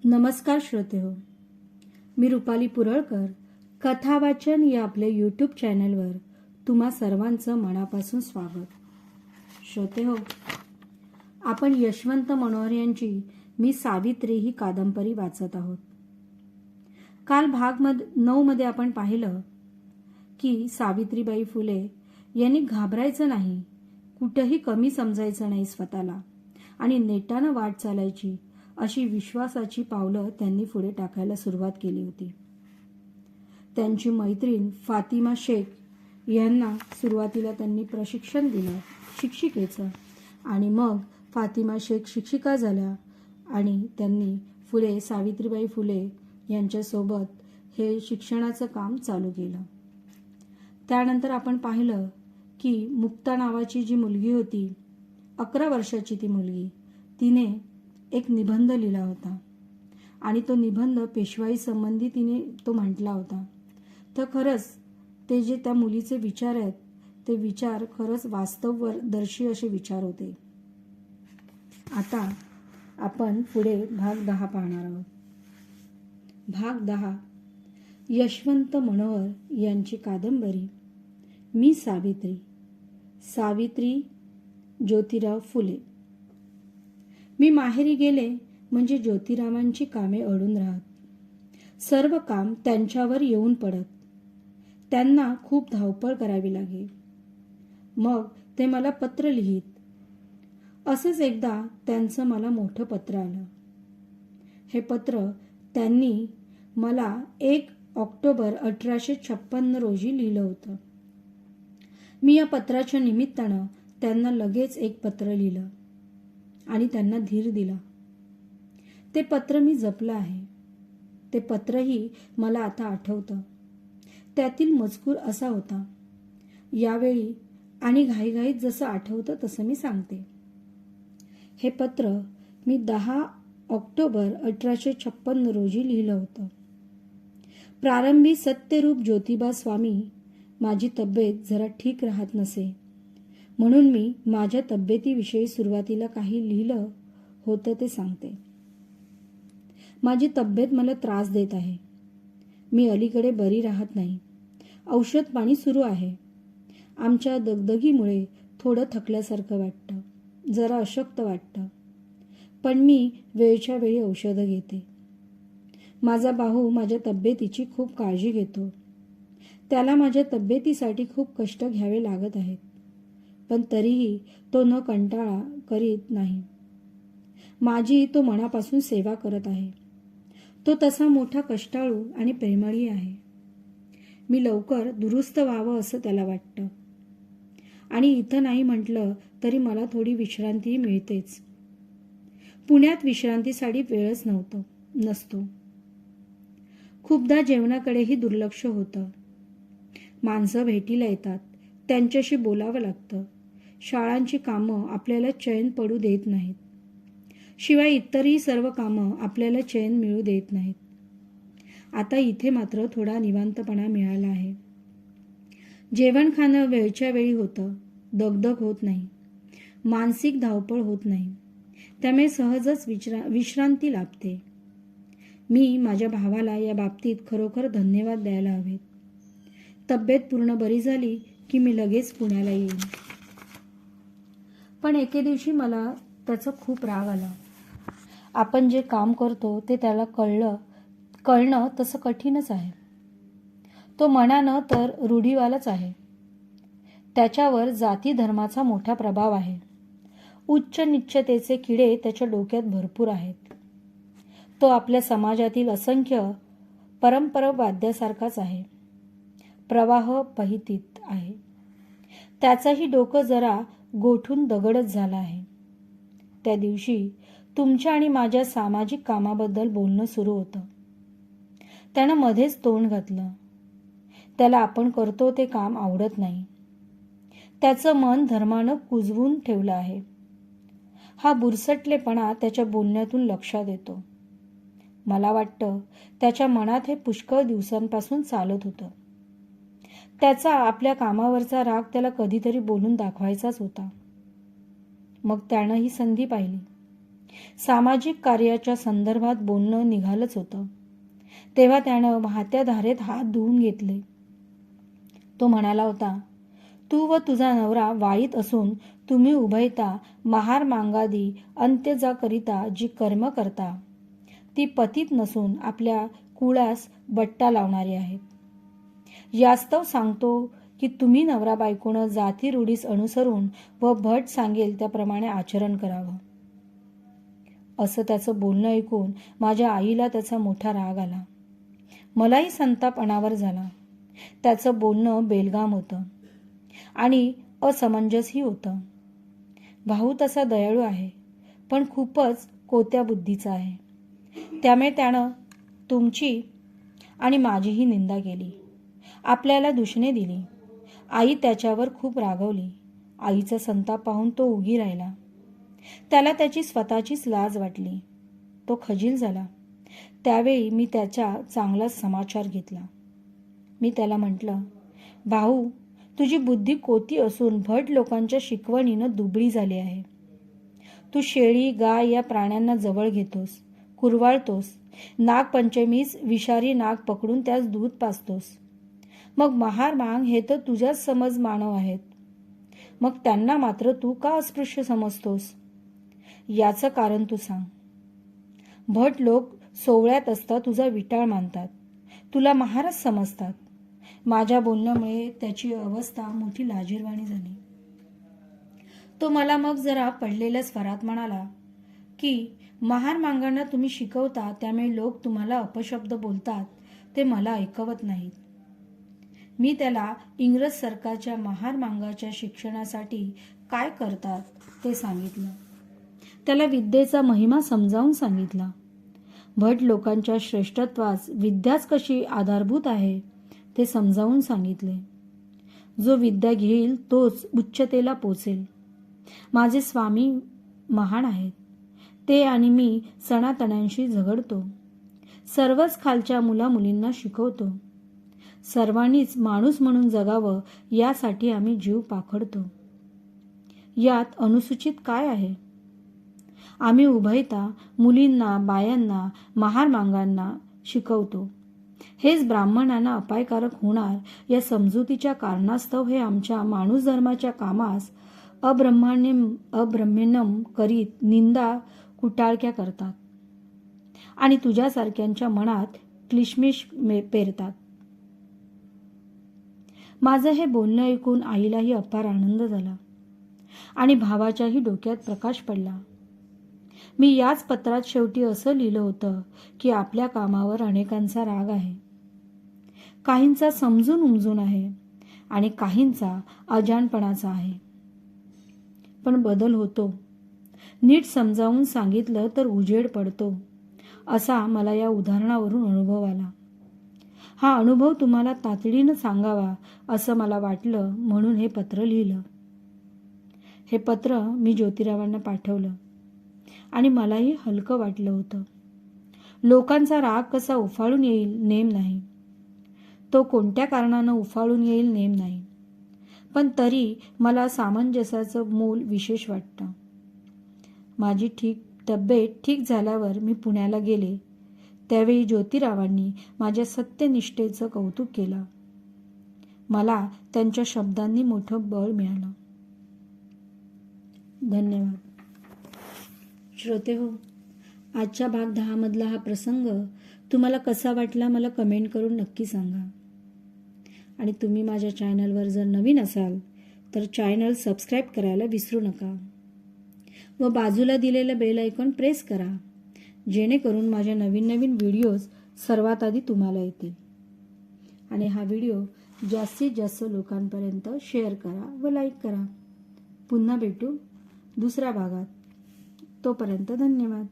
नमस्कार श्रोतेहो, मी रुपाली पुरळकर कथावाचन या आपल्या यूट्यूब चॅनलवर तुम्हा सर्वांचं मनापासून स्वागत. श्रोतेहो, आपण यशवंत मनोहर यांची मी सावित्री ही कादंबरी वाचत आहोत. काल भाग 9 मध्ये आपण पाहिलं की सावित्रीबाई फुले यांनी घाबरायचं नाही, कुठेही कमी समजायचं नाही स्वतःला आणि नेटानं वाट चालायची अशी विश्वासाची पावलं त्यांनी पुढे टाकायला सुरुवात केली होती. त्यांची मैत्रीण फातिमा शेख यांना सुरुवातीला त्यांनी प्रशिक्षण दिलं शिक्षिकेचं, आणि मग फातिमा शेख शिक्षिका झाल्या आणि त्यांनी सावित्रीबाई फुले यांच्यासोबत हे शिक्षणाचं काम चालू केलं. त्यानंतर आपण पाहिलं की मुक्ता नावाची जी मुलगी होती, 11 वर्षाची ती मुलगी, तिने एक निबंध लिहिला होता आणि तो निबंध पेशवाई संबंधी तिने तो म्हटला होता. तर खरंच ते जे त्या मुलीचे विचार आहेत ते विचार खरंच वास्तवदर्शी असे विचार होते. आता आपण पुढे भाग 10 पाहणार आहोत. भाग 10 यशवंत मनोहर यांची कादंबरी मी सावित्री, सावित्री ज्योतिराव फुले. मी माहेरी गेले म्हणजे ज्योतिरावांची कामे अडून राहत. सर्व काम त्यांच्यावर येऊन पडत. त्यांना खूप धावपळ करावी लागे. मग ते मला पत्र लिहित. असंच एकदा त्यांचं मला मोठं पत्र आलं. हे पत्र त्यांनी मला 1 ऑक्टोबर 1856 रोजी लिहिलं होतं. मी या पत्राच्या निमित्तानं त्यांना लगेच एक पत्र लिहिलं आणि त्यांना धीर दिला. ते पत्र मी जपलं आहे. ते पत्रही मला आता आठवतं. त्यातील मजकूर असा होता. यावेळी आणि घाईघाईत जसं आठवतं तसं मी सांगते. हे पत्र मी 10 ऑक्टोबर 1856 रोजी लिहिलं होतं. प्रारंभी सत्यरूप ज्योतिबा स्वामी माझी तब्येत जरा ठीक राहत नसे, म्हणून मी माझ्या तब्येतीविषयी सुरुवातीला काही लिहिलं होतं ते सांगते. माझी तब्येत मला त्रास देत आहे. मी अलीकडे बरी राहत नाही. औषध पाणी सुरू आहे. आमच्या दगदगीमुळे थोडं थकल्यासारखं वाटतं, जरा अशक्त वाटतं, पण मी वेळच्या वेळी औषधं घेते. माझा भाऊ माझ्या तब्येतीची खूप काळजी घेतो. त्याला माझ्या तब्येतीसाठी खूप कष्ट घ्यावे लागत आहेत, पण तरीही तो न कंटाळा करीत नाही. माझी तो मनापासून सेवा करत आहे. तो तसा मोठा कष्टाळू आणि प्रेमळही आहे. मी लवकर दुरुस्त व्हावं असं त्याला वाटतं, आणि इथं नाही म्हटलं तरी मला थोडी विश्रांतीही मिळतेच. पुण्यात विश्रांतीसाठी वेळच नसतो. खूपदा जेवणाकडेही दुर्लक्ष होतं. माणसं भेटीला येतात, त्यांच्याशी बोलावं लागतं. शाळांची कामं आपल्याला चैन पडू देत नाहीत. शिवाय इतरही सर्व कामं आपल्याला चैन मिळू देत नाहीत. आता इथे मात्र थोडा निवांतपणा मिळाला आहे. जेवण खाणं वेळच्या वेळी होतं. दगदग होत नाही. मानसिक धावपळ होत नाही. त्यामुळे सहजच विश्रांती लाभते. मी माझ्या भावाला या बाबतीत खरोखर धन्यवाद द्यायला हवेत. तब्येत पूर्ण बरी झाली की मी लगेच पुण्याला येईन. पण एके दिवशी मला त्याचा खूप राग आला. आपण जे काम करतो ते त्याला कळणं तसं कठीणच आहे. तो मनानं तर रूढीवालाच आहे. त्याच्यावर जाती धर्माचा मोठा प्रभाव आहे. उच्च नीचतेचे किडे त्याच्या डोक्यात भरपूर आहेत. तो आपल्या समाजातील असंख्य परंपरावाद्यासारखाच आहे. प्रवाह पहितीत आहे. त्याचंही डोकं जरा गोठून दगडच झालं आहे. त्या दिवशी तुमच्या आणि माझ्या सामाजिक कामाबद्दल बोलणं सुरू होतं. त्यानं मध्येच तोंड घातलं. त्याला आपण करतो ते काम आवडत नाही. त्याचं मन धर्मानं कुजवून ठेवलं आहे. हा बुरसटलेपणा त्याच्या बोलण्यातून लक्षात येतो. मला वाटतं त्याच्या मनात हे पुष्कळ दिवसांपासून चालत होतं. त्याचा आपल्या कामावरचा राग त्याला कधीतरी बोलून दाखवायचाच होता. मग त्यानं ही संधी पाहिली. सामाजिक कार्याच्या संदर्भात बोलणं निघालंच होतं. तेव्हा त्यानं वाहत्या धारेत हात धुवून घेतले. तो म्हणाला होता, तू व तुझा नवरा वाईत असून तुम्ही उभयता महार मांगादी अंत्यजाकरिता जी कर्म करता ती पतित नसून आपल्या कुळास बट्टा लावणारी आहेत. यास्तव सांगतो की तुम्ही नवरा बायकोनं जाती रूढीस अनुसरून व भट सांगेल त्याप्रमाणे आचरण करावं. असं त्याचं बोलणं ऐकून माझ्या आईला त्याचा मोठा राग आला. मलाही संताप अनावर झाला. त्याचं बोलणं बेलगाम होतं आणि असमंजसही होतं. भाऊ तसा दयाळू आहे, पण खूपच कोत्या बुद्धीचा आहे. त्यामुळे त्यानं तुमची आणि माझीही निंदा केली, आपल्याला दूषणे दिली. आई त्याच्यावर खूप रागवली. आईचा संताप पाहून तो उगी राहिला. त्याला त्याची स्वतःचीच लाज वाटली. तो खजील झाला. त्यावेळी मी त्याचा चांगलाच समाचार घेतला. मी त्याला म्हटलं, भाऊ, तुझी बुद्धी कोती असून भट लोकांच्या शिकवणीनं दुबळी झाली आहे. तू शेळी गाय या प्राण्यांना जवळ घेतोस, कुरवाळतोस, नागपंचमीस विषारी नाग पकडून त्यास दूध पाजतोस. मग महार मांग हे तर तुझ्याच समज मानव आहेत. मग त्यांना मात्र तू का अस्पृश्य समजतोस? याचं कारण तू सांग. भट लोक सोवळ्यात असता तुझा विटाळ मानतात, तुला महारच समजतात. माझ्या बोलण्यामुळे त्याची अवस्था मोठी लाजिरवाणी झाली. तो मला मग जरा पडलेल्या स्वरात म्हणाला की महार मांगांना तुम्ही शिकवता त्यामुळे लोक तुम्हाला अपशब्द बोलतात ते मला ऐकवत नाहीत. मी त्याला इंग्रज सरकारच्या महार मांगाच्या शिक्षणासाठी काय करतात ते सांगितलं. त्याला विद्येचा महिमा समजावून सांगितला. भट लोकांच्या श्रेष्ठत्वास विद्याच कशी आधारभूत आहे ते समजावून सांगितले. जो विद्या घेईल तोच उच्चतेला पोचेल. माझे स्वामी महान आहेत. ते आणि मी सणातण्यांशी झगडतो. सर्वच खालच्या मुलामुलींना शिकवतो. सर्वांनीच माणूस म्हणून जगावं यासाठी आम्ही जीव पाखडतो. यात अनुसूचित काय आहे? आम्ही उभयता मुलींना, बायांना, महार मांगांना शिकवतो. हेच ब्राह्मणांना अपायकारक होणार या समजुतीच्या कारणास्तव हे आमच्या माणूस धर्माच्या कामास अब्रह्मण्यम करीत निंदा कुटाळक्या करतात आणि तुझ्यासारख्यांच्या मनात क्लिशमिश पेरतात. माझं हे बोलणं ऐकून आईलाही अपार आनंद झाला आणि भावाच्याही डोक्यात प्रकाश पडला. मी याच पत्रात शेवटी असं लिहिलं होतं की आपल्या कामावर अनेकांचा राग आहे, काहींचा समजून उमजून आहे आणि काहींचा अजाणपणाचा आहे. पण बदल होतो. नीट समजावून सांगितलं तर उजेड पडतो, असा मला या उदाहरणावरून अनुभव आला. हा अनुभव तुम्हाला तातडीनं सांगावा असं मला वाटलं, म्हणून हे पत्र लिहिलं. हे पत्र मी ज्योतिरावांना पाठवलं आणि मलाही हलकं वाटलं होतं. लोकांचा राग कसा उफाळून येईल नेम नाही, तो कोणत्या कारणानं उफाळून येईल नेम नाही, पण तरी मला सामंजस्याचं मोल विशेष वाटतं. माझी तब्येत ठीक झाल्यावर मी पुण्याला गेले. त्यावेळी ज्योतिरावांनी माझ्या सत्यनिष्ठेचं कौतुक केलं. मला त्यांच्या शब्दांनी मोठं बळ मिळालं. धन्यवाद. श्रोतेहो, आजच्या भाग 10 मधला हा प्रसंग तुम्हाला कसा वाटला मला कमेंट करून नक्की सांगा. आणि तुम्ही माझ्या चॅनलवर जर नवीन असाल तर चॅनल सबस्क्राईब करायला विसरू नका व बाजूला दिलेलं बेल आयकॉन प्रेस करा, जेणेकरून माझ्या नवीन नवीन व्हिडिओज सर्वात आधी तुम्हाला येतील. आणि हा व्हिडिओ जास्तीत जास्त लोकांपर्यंत शेअर करा व लाईक करा. पुन्हा भेटू दुसऱ्या भागात. तोपर्यंत धन्यवाद.